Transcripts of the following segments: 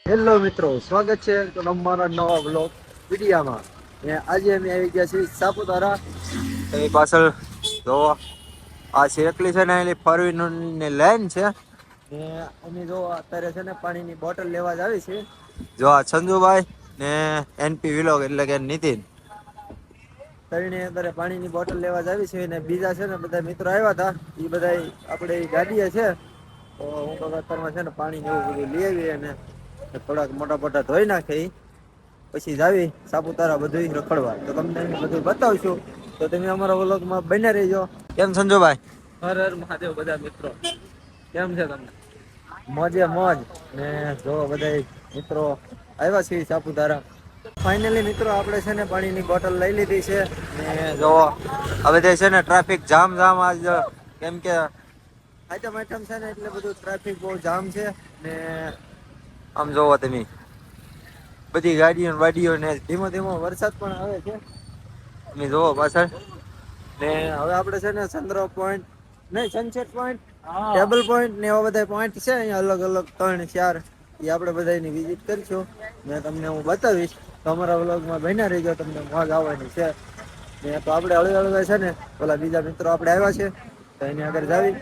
Hello મિત્રો, સ્વાગત છે તમારા નવા બ્લોગ વિડીયામાં. ને આજે અમે આવી ગયા છીએ સાપુતારા. એની પાછળ જો આ શેકલી છે ને એની ફરવીની લાઈન છે ને અમે જો અત્યારે છે ને પાણીની બોટલ લેવા જ આવી છે. જો આ સંજુભાઈ ને એનપી વિલોગ એટલે કે નીતિન તઈને અત્યારે પાણીની બોટલ લેવા જ આવી છે ને બીજા છે ને બધા મિત્રો આવ્યા હતા. એ બધા આપણે ગાડીએ છે તો હું તો અત્યારમાં છે ને પાણી એવું બધું લઈ આવીએ અને થોડાક મોટા મોટા ધોઈ નાખે પછી જાવી સાપુતારા બધું રખડવા. તો તમને બધું બતાવશું તો તમે અમારા વ્લોગમાં બન્યા રહીજો. કેમ સંજુભાઈ? હર હર મહાદેવ બધા મિત્રો, કેમ છે તમને? મોજે મોજ. ને જો બધા મિત્રો આવ્યા છે સાપુતારા. ફાઈનલી મિત્રો આપણે છે ને પાણીની બોટલ લઈ લીધી છે ને જો હવે છે ને ટ્રાફિક જામ આજ કેમ કે આઈટમ છે ને એટલે બધું ટ્રાફિક બહુ જામ છે ને આમ જોવો તમે બધી ગાડીઓ વાડીઓ ને ધીમો ધીમો વરસાદ પણ આવે છે. તમે જોવો પાછળ ને હવે આપડે છે ને ચંદ્ર પોઈન્ટ નહીં સનસેટ પોઈન્ટ, ટેબલ પોઈન્ટ ને એવા બધા પોઈન્ટ છે અહીંયા અલગ અલગ 3-4 એ આપણે બધાની વિઝિટ કરીશું ને તમને હું બતાવીશ. તો અમારા વ્લોગમાં બન્યા રહીજો, તમને મોજ આવવાની છે. ને તો આપણે હળવે હળવે છે ને પેલા બીજા મિત્રો આપણે આવ્યા છે તો એની આગળ જાવી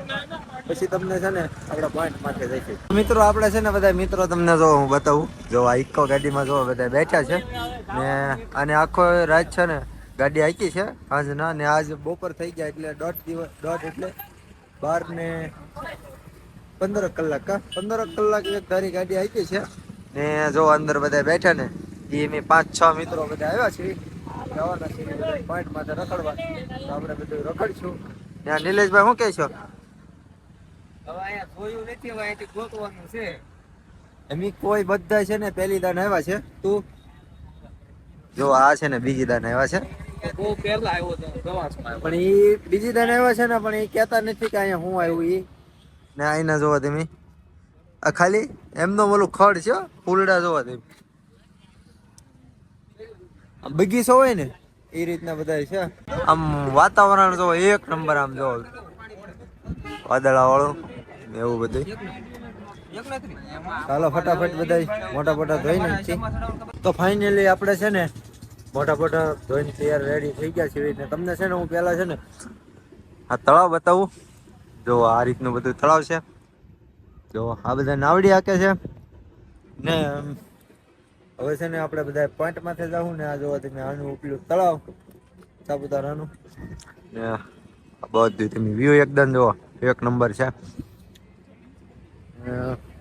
પછી તમને છે ને આપણા પોઈન્ટ માટે જઈશું. મિત્રો આપણે છે ને બધા મિત્રો તમને જો હું બતાવું. જો આ ઇકો ગાડીમાં જો બધા બેઠા છે ને અને આખો રાત છે ને ગાડી આકી છે આજના ને આજ બપોર થઈ ગયા એટલે દોઢ એટલે 12 ને 15 કલાક 15 કલાક એક ધારી ગાડી આકી છે ને જો અંદર બધા બેઠા ને એ મેં 5-6 મિત્રો બધા આવ્યા છે જવાના છે પોઈન્ટ માટે રખડવા. તો આપણે બધું રખડશું. ને નિલેશભાઈ શું કહે છો? હવે અહીંયા જોયું નથી, હવે અહીંથી ગોતવાનું છે. એમ કોઈ બધા છે ને પહેલી દાન આવ્યા છે. તું જો આ છે ને બીજી દાન આવ્યા છે બહુ પહેલા આવ્યો હતો પ્રવાસમાં. પણ એ બીજી દાન આવ્યા છે ને પણ એ કહેતા નથી કે અહીંયા હું આવ્યું એ ને આઈના જોવા તમે આ ખાલી એમનો ઓલું ખડ છે ફૂલડા જોવા તમે બગીચો હોય ને એ રીતના બધા છે. આમ વાતાવરણ જો એક નંબર આમ જો વાદળા વાળું એવું બધું. ચાલો ફટાફટ બધા મોટા મોટા ધોઈ નાખી. તો ફાઇનલી આપણે છે ને મોટા મોટા ધોઈને તૈયાર રેડી થઈ ગયા છે ને તમને છે ને હું પહેલા છે ને આ તળાવ બતાવું. જો આ રીતનું બધું તળાવ છે. જો આ બધા નાવડી હાકે છે ને હવે છે ને આપણે બધા પોઈન્ટ માથે જાવું ને આ જોવા તમે આનું ઉપલું તળાવ સાપુતારાનું ને બધું તમે વ્યૂ એકદમ જો એક નંબર છે.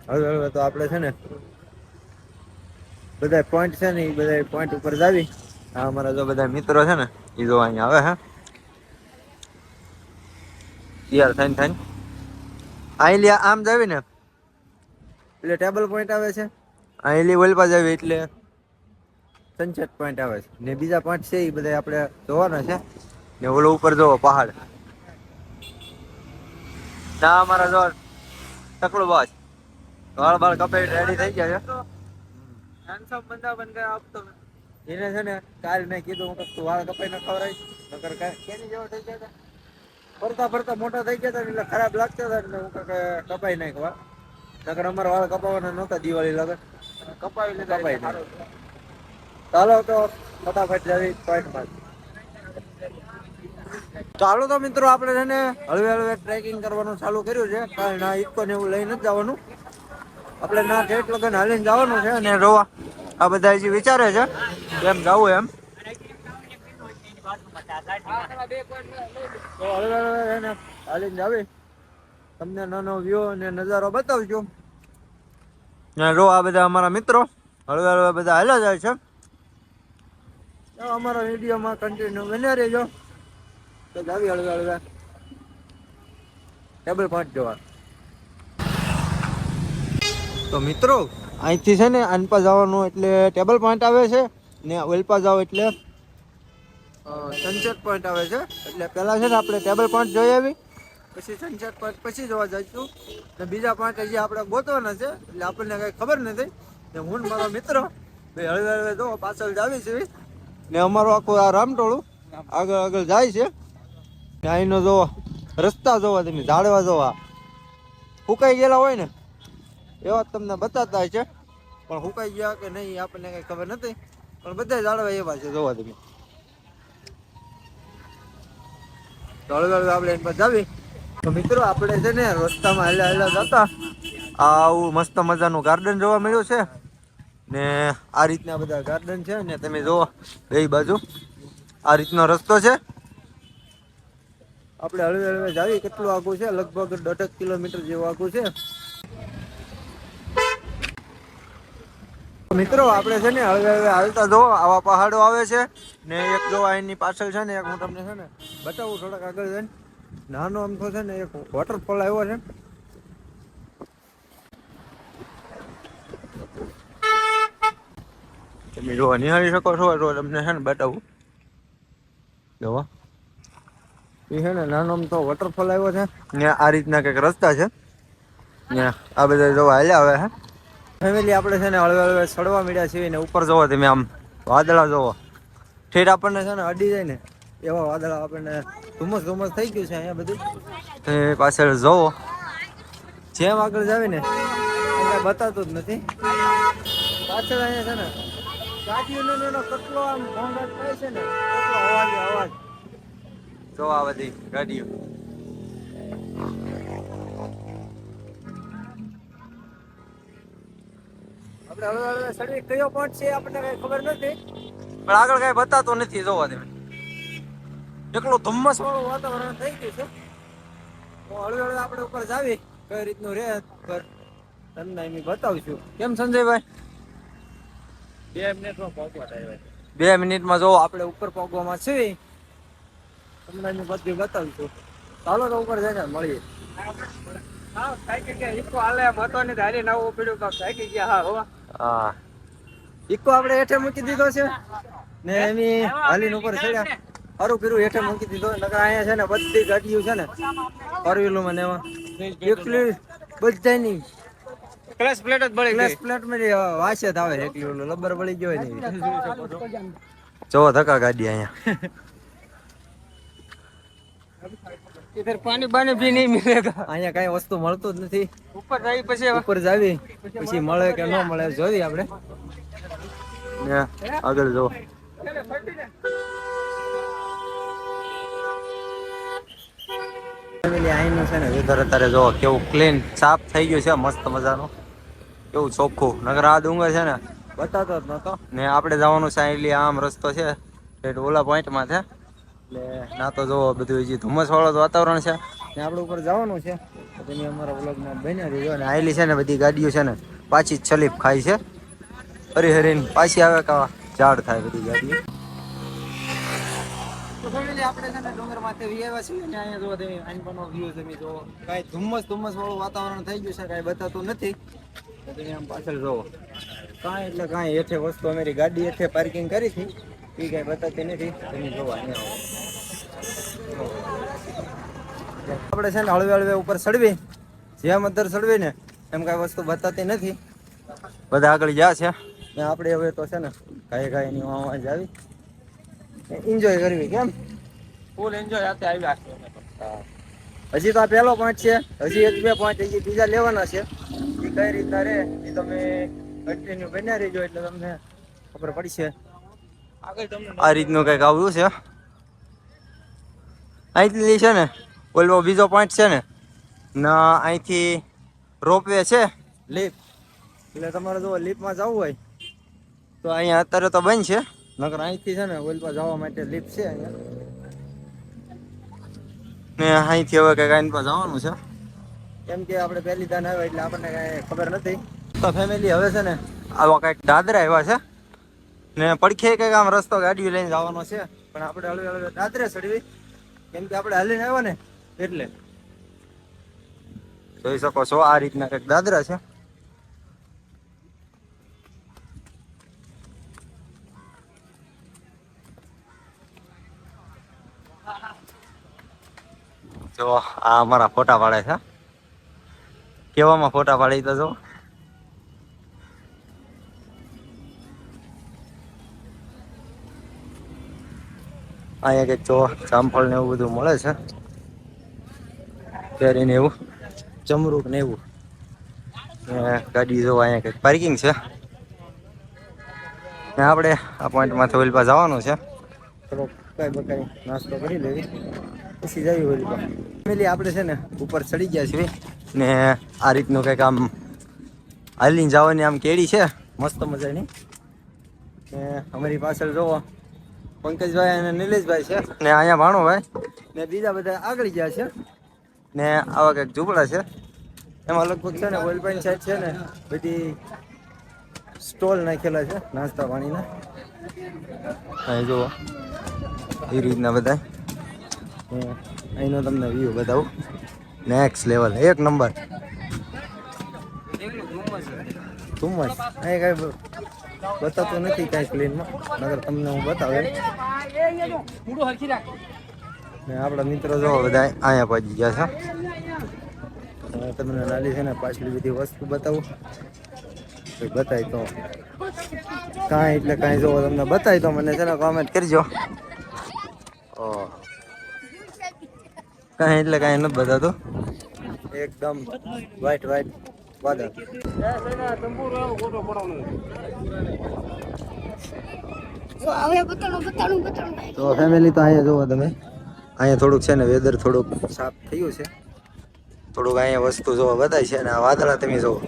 હવે તો આપણે છે ને બધા પોઈન્ટ છે ને એ બધા પોઈન્ટ ઉપર જાવી. આ અમારા જો બધા મિત્રો છે ને એ જો અહીંયા આવે હે તૈયાર થઈને અહીં આમ જાવી ને એટલે ટેબલ પોઈન્ટ આવે છે. અહીં વલપા જાવી એટલે સનસેટ પોઈન્ટ આવે છે ને બીજા પોઈન્ટ છે એ બધા આપણે જોવાના છે ને ઓલો ઉપર જોવો પહાડ ના અમારા જો ટકલું બસ વાળ બાળ કપાઈ રેડી થઈ ગયા છે. એને છે ને કાલ મેં કીધું હું તું વાળ કપાઈ ન ખવડાવીશ નકર કેની જેવો થઈ ગયા ફરતા ફરતા મોટા થઈ ગયા હતા એટલે ખરાબ લાગતા હતા એટલે હું કપાઈ નાખવા નકર અમારા વાળ કપાવવાના નહોતા દિવાળી લગન કપાવી લીધા. ચાલો તો ફટાફટ જવી પોઈન્ટમાં. ચાલો તો મિત્રો આપણે છે ને હળવે હળવે ટ્રેકિંગ કરવાનું ચાલુ કર્યું છે કારણ ના ઇકો ને એવું લઈ નથી જવાનું. આપણે ના ઠેઠ લગન હાલીને જવાનું છે અને રોવા આ બધા જે વિચારે છે એમ જવું એમ. તો હળવે હળવે એને હાલીને જાવી તમને નાનો વ્યૂ અને નજારો બતાવજો. ને રો આ બધા અમારા મિત્રો હળવે હળવે બધા હાલ્યા જાય છે. અમારા વિડીયોમાં કન્ટિન્યુ બન્યા રહેજો. તો જાવી હળવે હળવે ટેબલ પોઈન્ટ જોવા. તો મિત્રો અહીંથી છે ને આનપા જવાનું એટલે ટેબલ પોઈન્ટ આવે છે ને ઓલપા જાવ એટલે સનસેટ પોઈન્ટ આવે છે. એટલે પહેલા છે ને આપણે ટેબલ પોઈન્ટ જોઈ આવી પછી સનસેટ પોઈન્ટ પછી જોવા જઈશું ને બીજા પોઈન્ટ હજી આપણે ગોતવાના છે એટલે આપણને કઈ ખબર નથી ને હું મારો મિત્ર ભાઈ હળવે હળવે જો પાછળ જ આવી છે ને અમારું આખું આ રામટોળું આગળ આગળ જાય છે ને અહીંનો જોવો રસ્તા જોવા તમે ઝાડવા જોવા ફૂંકાઈ ગયેલા હોય ને એવા તમને બતાતા છે પણ સુકાઈ ગયા કે નહીં આપણને કઈ ખબર નથી, પણ બધા ઝાડવા એવા છે જોવા તમે. હળવે આપણે એની પાસે જાવી. તો મિત્રો આપણે છે ને રસ્તામાં હાલ્યા જતા આવું મસ્ત મજાનું ગાર્ડન જોવા મળ્યું છે ને આ રીતના બધા ગાર્ડન છે ને તમે જોવો બે બાજુ આ રીતનો રસ્તો છે. આપણે હળવે હળવે જાવી. કેટલું આગું છે? લગભગ 1.5 કિલોમીટર જેવું આગું છે. મિત્રો આપણે છે ને હળવે હળવે હાલતા જો આવા પહાડો આવે છે ને એક જો એની પાછળ છે ને એક હું તમને છે ને બતાવું થોડાક આગળ જઈને. નાનો આમ તો છે ને એક વોટરફોલ આવ્યો છે. તમે જોવા નિહાળી શકો છો તો તમને છે ને બતાવું. જોવા એ છે ને નાનો આમ તો વોટરફોલ આવ્યો છે ને આ રીતના કંઈક રસ્તા છે ને આ બધા જોવા હાલ્યા આવે છે. ફેમિલી આપણે છે ને હળવે હળવે ચડવા મળ્યા છીએ ને ઉપર જોવો તમે આમ વાદળા જોવો ઠેર આપણને છે ને અડી જાય ને એવા વાદળા આપણને ધુમ્મસ થઈ ગયું છે અહીંયા બધું. પાછળ જોવો જેમ આગળ જાવે ને એટલે બતાતું જ નથી. પાછળ અહીંયા છે ને ગાડીઓનો એનો કેટલો આમ ઘોંઘાટ થાય છે ને કેટલો અવાજ જો આ બધી ગાડીઓ. આપણે હળવે હળવે સડી કયો પોઈન્ટ છે આપણને કઈ ખબર નથી, પણ આગળ કઈ બતાતો નથી. જોવા તમે એકલું ધુમ્મસ વાળું વાતાવરણ થઈ ગયું છે. તો હળવે હળવે આપણે ઉપર જાવી કઈ રીતનું રહે તમને એમ બતાવશું. કેમ સંજયભાઈ? 2 મિનિટમાં પહોંચવા થાય. 2 મિનિટમાં જો આપણે ઉપર પહોંચવામાં છીએ. તમને એમ બધું બતાવશું. ચાલો તો ઉપર જઈને મળીએ. હા સાયકલ કે ઈકો હાલે મતોની ધારી નવું પીડ્યું કામ સાયકલ ગયા હા હો. હા ઈકો આપણે હેઠે મૂકી દીધો છે ને એની હાલીને ઉપર ચડ્યા. સારું કર્યું હેઠે મૂકી દીધો. નકર અહીંયા છે ને બધી ગાડીઓ છે ને ફોરવ્હીલમાં ને એમાં એકલી બધાની ક્લચ પ્લેટ જ બળી ક્લચ પ્લેટ માં વાસે જ આવે. એકલી ઓલું લબર બળી ગયો ને જોવો ધક્કા ગાડી અહીંયા. इधर पानी पानी भी नहीं मिलेगा. અહીંયા કઈ વસ્તુ મળતું જ નથી. ऊपर जाई પછી ઉપર જાવી પછી મળે કે ન મળે જોઈએ આપણે. આગળ જો અહીંનું છે ને વેધર અત્યારે જો કેવું ક્લીન સાફ થઈ ગયું છે મસ્ત મજાનું. કેવું ચોખ્ખું. નગર આ ડુંગર છે ને બતાતો જ નતો ને આપણે જવાનું છે એટલે આમ રસ્તો છે ઓલા પોઈન્ટમાં છે. એટલે ના તો જો બધું હજી ધુમ્મસ વાળો વાતાવરણ છે ને આપણે ઉપર જવાનું છે. તમે અમારા વ્લોગમાં બન્યા રહેજો. અને આયલી છે ને બધી ગાડીઓ છે ને પાછી છલીપ ખાય છે. હરીને પાછી આવે કા ઝાડ થાય બધી ગાડીઓ. તો ફેમિલી આપણે છે ને ડુંગર માથે આવ્યા છીએ ને અહીંયા જો તમે આનપાનો વ્યૂ તમે જો કાંઈ ધુમ્મસ વાળું વાતાવરણ થઈ ગયું છે કાંઈ બતાતું નથી. તો તમે આમ પાછળ જોવો કાંઈ એટલે કાંઈ હેઠે વસ્તુ અમારી ગાડી હેઠે પાર્કિંગ કરી હતી એ કાંઈ બતાતી નથી. તમે જોવા અહીંયા આપણે છે ને હળવે હળવે ઉપર ચડવી જેમ અંદર ચડવી ને એમ કાંઈ વસ્તુ બતાતી નથી. બધા આગળ ગયા છે ને આપણે હવે તો છે ને કાંઈ એની આવાજ આવી એન્જોય કરવી. કેમ ફૂલ એન્જોય આતે આવ્યા. હજી તો આ પહેલો પોઈન્ટ છે. હજી 1-2 પોઈન્ટ હજી બીજા લેવાના છે. એ કઈ રીતના રે એ તમે કન્ટિન્યુ બન્યા રહેજો એટલે તમને ખબર પડશે. આગળ તમને આ રીતનું કંઈક આવ્યું છે. અહીંથી છે ને ઓલો બીજો પોઈન્ટ છે ને ના અહીંથી રોપવે છે લીપ. એટલે તમારે જો લીપમાં જવું હોય તો અહીંયા અત્યારે તો બંધ છે. નકર અહીંથી છે ને ઓલ પર જવા માટે લીપ છે અહીંયા ને અહીંથી હવે કંઈક આઈન પર જવાનું છે. કેમ કે આપણે પહેલી દાન આવ્યા એટલે આપણને કાંઈ ખબર નથી. તો ફેમિલી હવે છે ને આવા કંઈક દાદરા આવ્યા છે ને પડખે કંઈક આમ રસ્તો ગાડીઓ લઈને જવાનો છે. પણ આપણે હળવે હળવે દાદરે ચડવી કેમ કે આપણે હાલીને આવ્યા ને એટલે. જોઈ શકો છો આ રીતના કંઈક દાદરા છે. જો આ અમારા ફોટા પાડે છે. કેવામાં ફોટા પાડી તો જો અહીંયા કંઈક જો જામફળ ને એવું બધું મળે છે. કેરી ને એવું જમરૂક ને એવું ગાડી જો અહીંયા કંઈક પાર્કિંગ છે. ને આપણે આ પોઈન્ટમાંથી ઓઇલ પર જવાનું છે, થોડોક કઈ બકાઈ નાસ્તો કરી લેવી પછી જઈએ ઓઇલ પર. ફેમિલી આપણે છે ને ઉપર ચડી ગયા છીએ ને આ રીતનું કંઈક આમ હાલીને જવાની આમ કેડી છે મસ્ત મજાની. ને અમારી પાછળ જોવો પંકજભાઈ અને નિલેશભાઈ છે ને અહીંયા ભાણોભાઈ ને બીજા બધા આગળ ગયા છે ને આવા કંઈક ઝૂંપડા છે. એમાં લગભગ છે ને ઓઇલ પાઇન સાઈડ છે ને બધી સ્ટોલ નાખેલા છે નાસ્તા પાણીના. અહીં જુઓ એ રીતના બધા અહીંનો તમને વ્યૂ બતાવું. નેક્સ્ટ લેવલ, એક નંબર. ધુમ્મસ અહીં કાંઈ બતાવતો નથી કાંઈ ક્લીનમાં, નગર તમને હું બતાવે. ને આપણા મિત્રો જો બધા અહીંયા પહોંચી ગયા છે. તમને નાલી છે ને પાછલી બધી વસ્તુ બતાવું બતાવી તો કાંઈ એટલે કાંઈ જોવો તમને બતાવી તો મને છે ને કોમેન્ટ કરજો. કાંઈ એટલે કાંઈ નથી બતાવતું, એકદમ વ્હાઈટ વ્હાઈટ વાદળ. તો ફેમિલી તો અહીંયા જોવો તમે, અહીંયા થોડુંક છે ને વેધર થોડુંક સાફ થયું છે, થોડુંક અહીંયા વસ્તુ જોવા બતાય છે. અને આ વાદળા તમે જોવો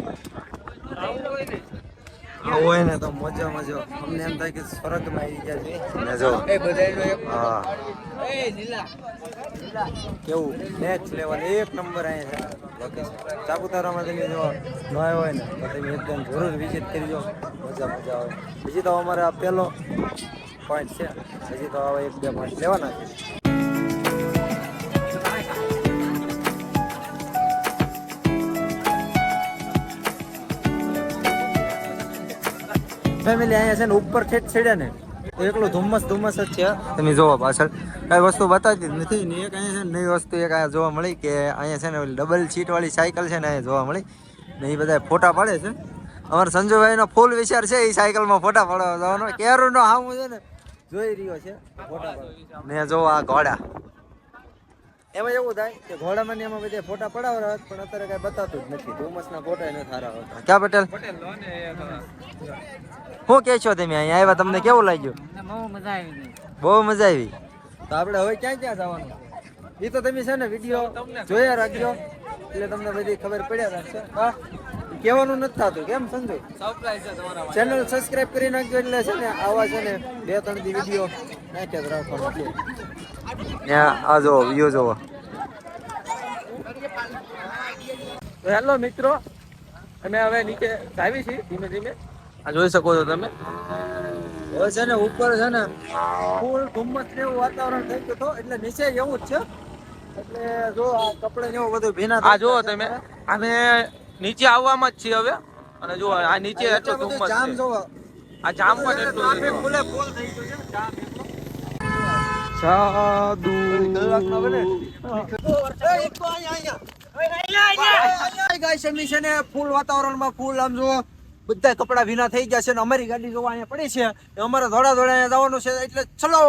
હોય ને તો મજા મજા અમને એમ થાય કે સ્વર્ગમાં આવી ગયા છે. ને જો હા કેવું નેક્સ્ટ લેવલ, એક નંબર અહીંયા છે લોકેશન. સાપુતારામાં તમે જો ન આવ્યો હોય ને તો તમે એકદમ જરૂર વિઝિટ કરજો, મજા મજા આવે. બીજી તો અમારે આ પહેલો પોઈન્ટ છે, હજી તો હવે 1-2 પોઈન્ટ લેવાના છે. ફેમિલી અહીંયા છે ને ઉપર ઠેઠ છેડે ને એકલું ધુમ્મસ ધુમ્મસ જ છે. તમે જોવો પાછળ કઈ વસ્તુ બતાવતી જ નથી ને. એક અહીંયા છે ને નવી વસ્તુ એક અહીંયા જોવા મળી કે અહીંયા છે ને ડબલ સીટ વાળી સાયકલ છે ને અહીંયા જોવા મળી ને એ બધા ફોટા પાડે છે. અમારા સંજુભાઈનો ફૂલ વિચાર છે એ સાયકલમાં ફોટા પાડવા જવાનો. કેરુનો હામું છે ને જોઈ રહ્યો છે ફોટા પાડવા. ને જો આ ઘોડા, એમાં એવું થાય કે ઘોડામાં ને એમાં બધા ફોટા પડાવવા પણ અત્યારે કઈ બતાવતું જ નથી. ધુમ્મસના ફોટા નથી સારા હોતા. ક્યાં પટેલ શું કહે છો તમે? અહીંયા આવ્યા તમને કેવું લાગ્યું? બહુ મજા આવી. તો આપણે હવે ક્યાં ક્યાં જવાનું એ તો તમે છે ને વિડીયો જોયા રાખજો એટલે તમને બધી ખબર પડ્યા રાખશે. હા કહેવાનું નથી થતું કેમ સંજુ? ચેનલ સબસ્ક્રાઇબ કરી નાખજો એટલે છે ને આવા છે ને 2-3 દી વિડીયો નાખ્યા જ રાખવાનો. એટલે આ જો વ્યૂ જોવો. તો હેલો મિત્રો, અમે હવે નીચે આવી છીએ ધીમે ધીમે. આ જોઈ શકો છો તમે. હવે છે ને ઉપર છે ને ફૂલ ધુમ્મસ ને એવું વાતાવરણ થઈ ગયું હતું એટલે નીચે એવું જ છે. એટલે જો આ કપડે ને એવું બધું ભીના. આ જુઓ તમે, અમે નીચે આવવામાં જ છીએ હવે. અને જુઓ આ નીચે એટલો ધુમ્મસ જામ છે. જોવો. આ જામ પણ એટલું છે. ફૂલે ફૂલ થઈ ગયું છે જામ એટલો. સાદુ કલાકનો બને. ફૂલ વાતાવરણમાં ફૂલ આમ જો બધા કપડા ભીના થઈ ગયા છે ને અમારી ગાડી જોવા અહીંયા પડી છે. અમારે ધોળા ધોળા અહીંયા જવાનું છે એટલે ચલો.